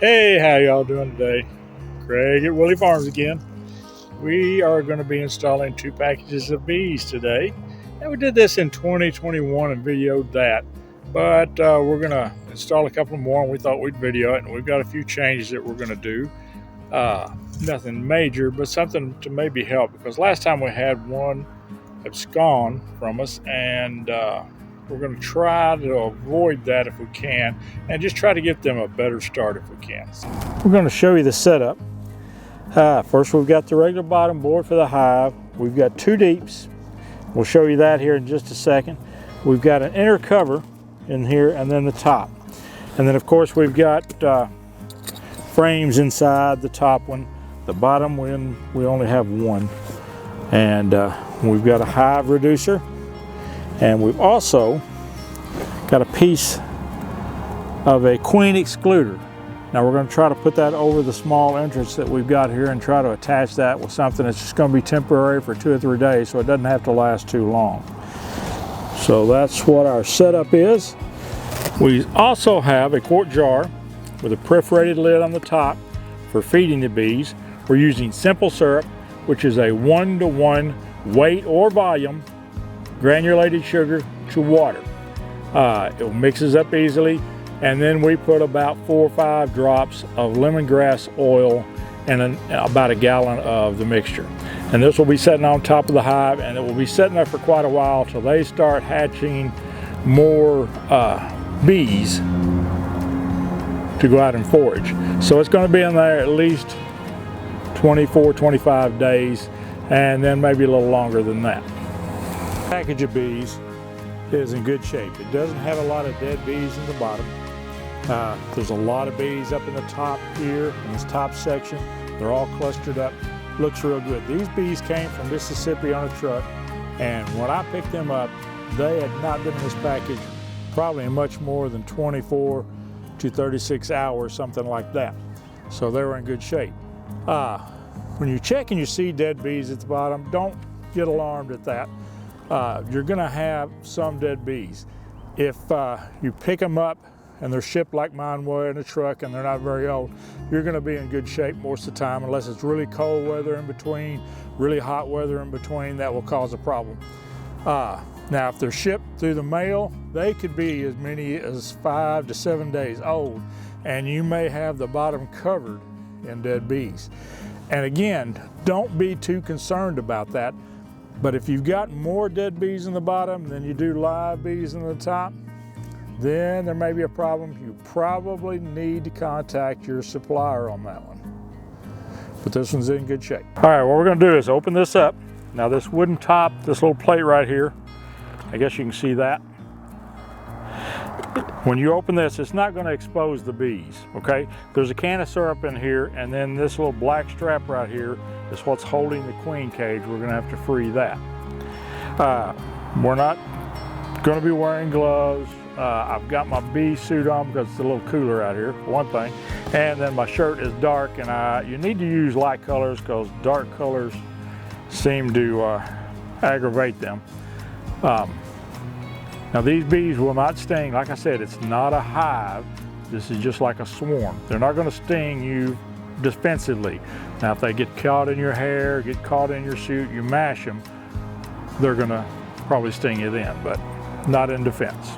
Hey, how y'all doing today? Craig at Willie Farms again. We are going to be installing 2 packages of bees today. And we did this in 2021 and videoed that. But we're going to install a couple more, and we thought we'd video it. And we've got a few changes that we're going to do. Nothing major, but something to maybe help, because last time we had one abscond from us, and we're going to try to avoid that if we can, and just try to get them a better start if we can. We're going to show you the setup. First, we've got the regular bottom board for the hive. We've got 2 deeps. We'll show you that here in just a second. We've got an inner cover in here, and then the top. And then, of course, we've got frames inside the top one. The bottom one, we only have one. And we've got a hive reducer. And we've also got a piece of a queen excluder. Now we're going to try to put that over the small entrance that we've got here and try to attach that with something that's just going to be temporary for 2 or 3 days, so it doesn't have to last too long. So that's what our setup is. We also have a quart jar with a perforated lid on the top for feeding the bees. We're using simple syrup, which is a 1-to-1 weight or volume granulated sugar to water. It mixes up easily, and then we put about 4 or 5 drops of lemongrass oil and about a gallon of the mixture. And this will be sitting on top of the hive, and it will be sitting there for quite a while till they start hatching more bees to go out and forage. So it's going to be in there at least 24, 25 days, and then maybe a little longer than that. Package of bees is in good shape. It doesn't have a lot of dead bees in the bottom. There's a lot of bees up in the top here in this top section. They're all clustered up. Looks real good. These bees came from Mississippi on a truck, and when I picked them up, they had not been in this package probably much more than 24 to 36 hours, something like that. So they were in good shape. When you check and you see dead bees at the bottom, don't get alarmed at that. You're going to have some dead bees. If you pick them up and they're shipped like mine were in a truck and they're not very old, you're going to be in good shape most of the time, unless it's really cold weather in between, really hot weather in between. That will cause a problem. Now, if they're shipped through the mail, they could be as many as 5 to 7 days old, and you may have the bottom covered in dead bees. And again, don't be too concerned about that. But if you've got more dead bees in the bottom than you do live bees in the top, then there may be a problem. You probably need to contact your supplier on that one. But this one's in good shape. All right, what we're going to do is open this up. Now this wooden top, this little plate right here, I guess you can see that. When you open this, it's not going to expose the bees, okay? There's a can of syrup in here, and then this little black strap right here is what's holding the queen cage. We're going to have to free that. We're not going to be wearing gloves. I've got my bee suit on because it's a little cooler out here, for one thing. And then my shirt is dark, and you need to use light colors because dark colors seem to aggravate them. Now these bees will not sting. Like I said, it's not a hive. This is just like a swarm. They're not going to sting you defensively. Now if they get caught in your hair, get caught in your suit, you mash them, they're going to probably sting you then, but not in defense.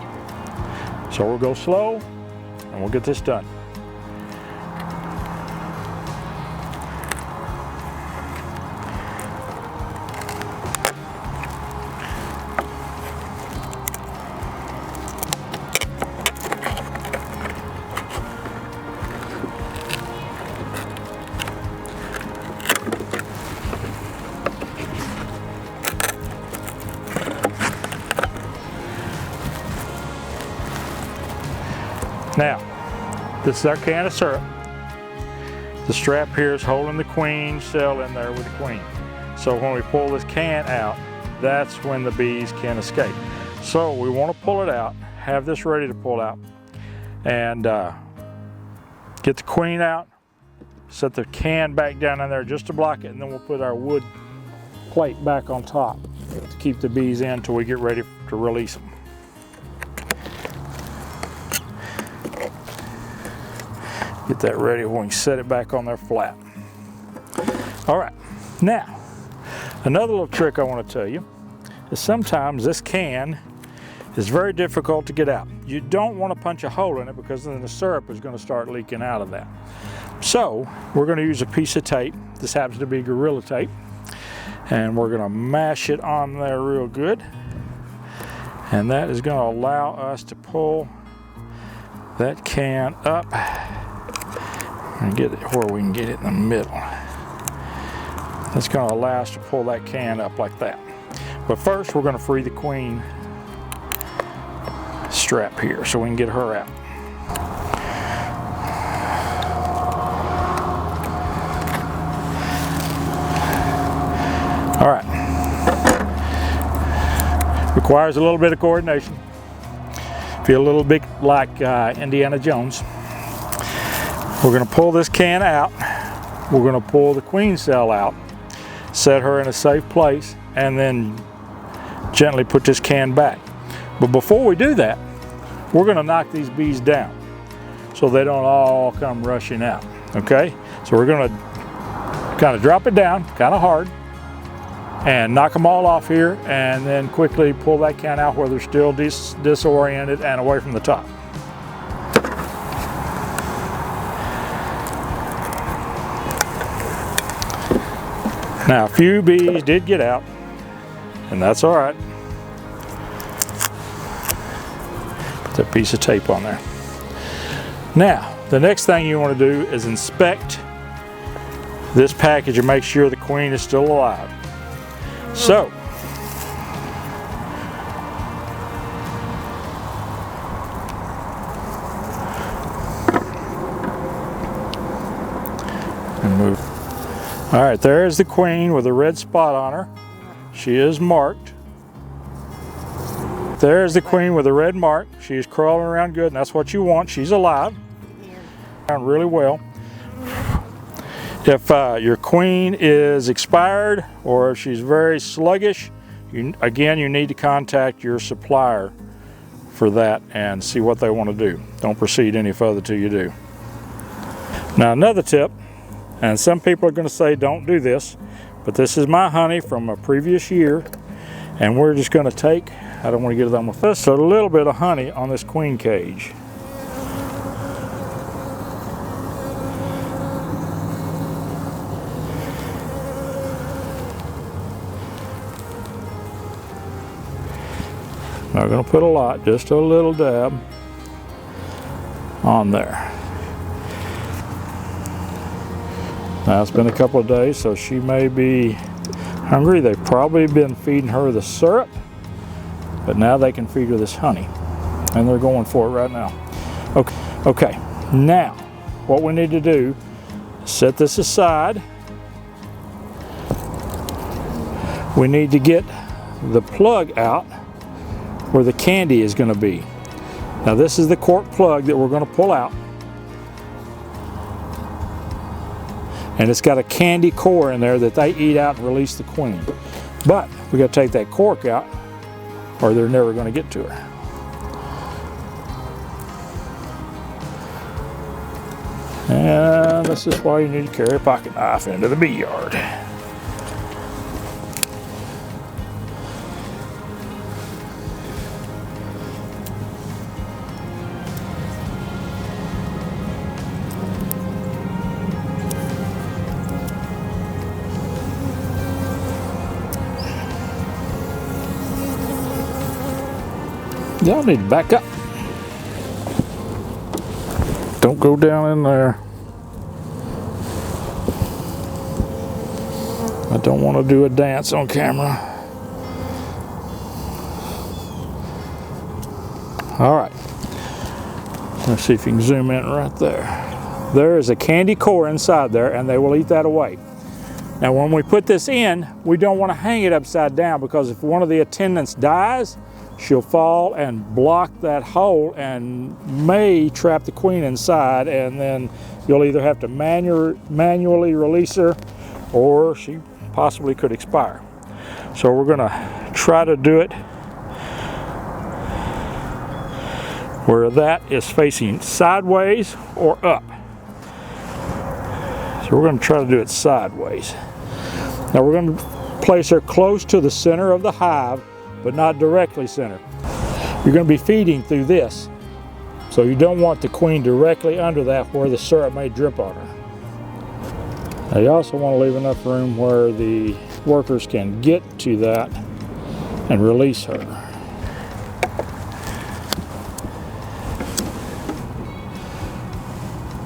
So we'll go slow and we'll get this done. Now, this is our can of syrup. The strap here is holding the queen cell in there with the queen. So when we pull this can out, that's when the bees can escape. So we want to pull it out, have this ready to pull out, and get the queen out, set the can back down in there just to block it, and then we'll put our wood plate back on top to keep the bees in until we get ready to release them. Get that ready when we set it back on there flat. All right, now, another little trick I want to tell you is sometimes this can is very difficult to get out. You don't want to punch a hole in it because then the syrup is going to start leaking out of that. So we're going to use a piece of tape. This happens to be Gorilla Tape. And we're going to mash it on there real good. And that is going to allow us to pull that can up and get it where we can get it in the middle. That's going to allow us to pull that can up like that. But first we're going to free the queen strap here so we can get her out. All right. Requires a little bit of coordination. Feel a little bit like Indiana Jones. We're going to pull this can out. We're going to pull the queen cell out, set her in a safe place, and then gently put this can back. But before we do that, we're going to knock these bees down so they don't all come rushing out. Okay? So we're going to kind of drop it down, kind of hard, and knock them all off here, and then quickly pull that can out where they're still disoriented and away from the top. Now, a few bees did get out, and that's all right. Put that piece of tape on there. Now, the next thing you want to do is inspect this package and make sure the queen is still alive. So, and move. All right, there's the queen with a red spot on her. She is marked. There's the queen with a red mark. She is crawling around good, and that's what you want. She's alive. Around really well. If your queen is expired or if she's very sluggish, again, you need to contact your supplier for that and see what they want to do. Don't proceed any further till you do. Now, another tip, and some people are going to say don't do this, but this is my honey from a previous year, and we're just going to take, I don't want to get it on my face, just a little bit of honey on this queen cage. Not going to put a lot, just a little dab on there. Now it's been a couple of days, so she may be hungry. They've probably been feeding her the syrup, but now they can feed her this honey, and they're going for it right now. Okay. Now what we need to do is set this aside. We need to get the plug out where the candy is going to be. Now this is the cork plug that we're going to pull out, and it's got a candy core in there that they eat out and release the queen. But we got to take that cork out or they're never going to get to her. And this is why you need to carry a pocket knife into the bee yard. Y'all need to back up. Don't go down in there. I don't want to do a dance on camera. All right. Let's see if you can zoom in right there. There is a candy core inside there, and they will eat that away. Now, when we put this in, we don't want to hang it upside down, because if one of the attendants dies, she'll fall and block that hole and may trap the queen inside, and then you'll either have to manually release her, or she possibly could expire. So we're going to try to do it where that is facing sideways or up. So we're going to try to do it sideways. Now we're going to place her close to the center of the hive, but not directly center. You're going to be feeding through this, so you don't want the queen directly under that where the syrup may drip on her. Now you also want to leave enough room where the workers can get to that and release her.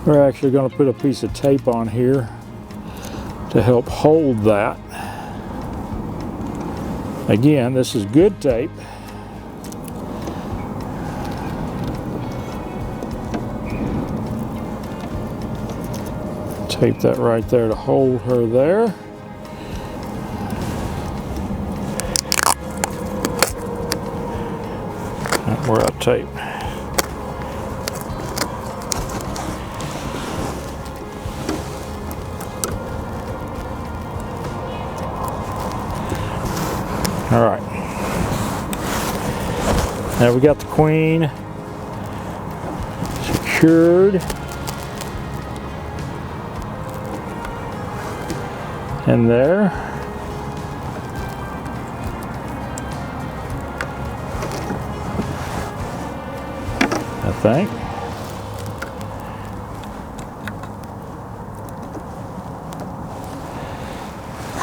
We're actually going to put a piece of tape on here to help hold that. Again, this is good tape. Tape that right there to hold her there. And we're out of tape. All right. Now we got the queen secured. In there. I think.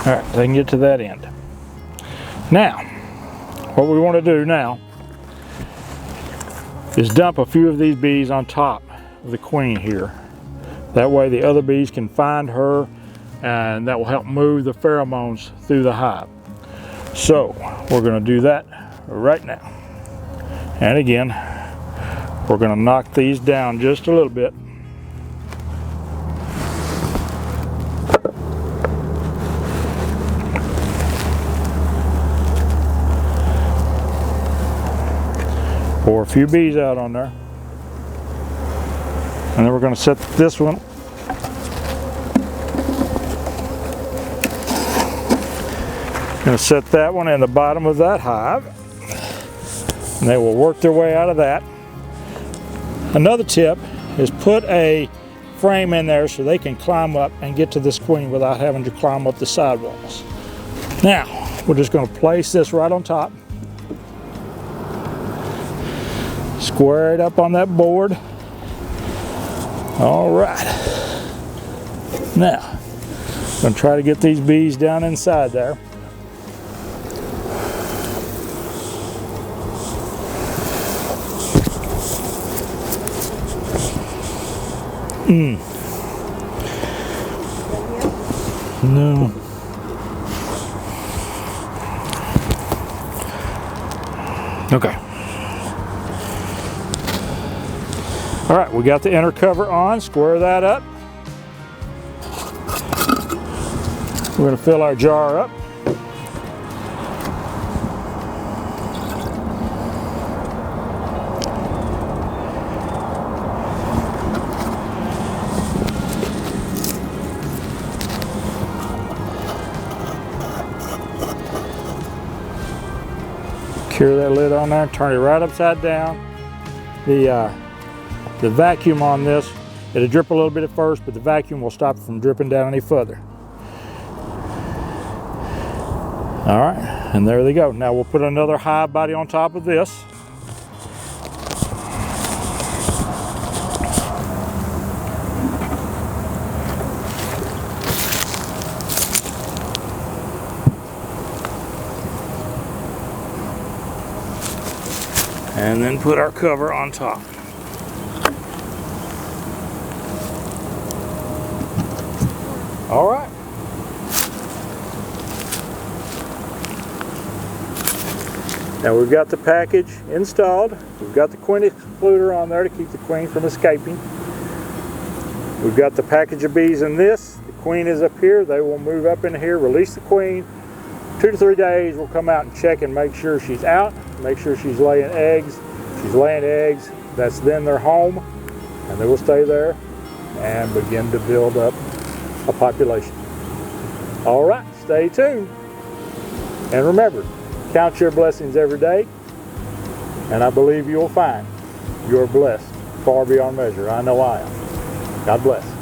All right, they can get to that end. Now, what we want to do now is dump a few of these bees on top of the queen here. That way the other bees can find her, and that will help move the pheromones through the hive. So we're going to do that right now. And again, we're going to knock these down just a little bit. Pour a few bees out on there. And then we're going to set this one going to set that one in the bottom of that hive, and they will work their way out of that. Another tip is put a frame in there so they can climb up and get to this queen without having to climb up the sidewalls. Now we're just going to place this right on top, square it up on that board. All right, now I'm going to try to get these bees down inside there. No. Okay. All right, we got the inner cover on. Square that up. We're going to fill our jar up. Secure that lid on there, turn it right upside down. The vacuum on this, it'll drip a little bit at first, but the vacuum will stop it from dripping down any further. All right, and there they go. Now we'll put another hive body on top of this. And then put our cover on top. All right. Now we've got the package installed. We've got the queen excluder on there to keep the queen from escaping. We've got the package of bees in this. The queen is up here. They will move up in here, release the queen. 2 to 3 days, we'll come out and check and make sure she's out, make sure she's laying eggs. If she's laying eggs, that's then their home, and they will stay there and begin to build up a population. All right, stay tuned. And remember, count your blessings every day, and I believe you'll find you're blessed far beyond measure. I know I am. God bless.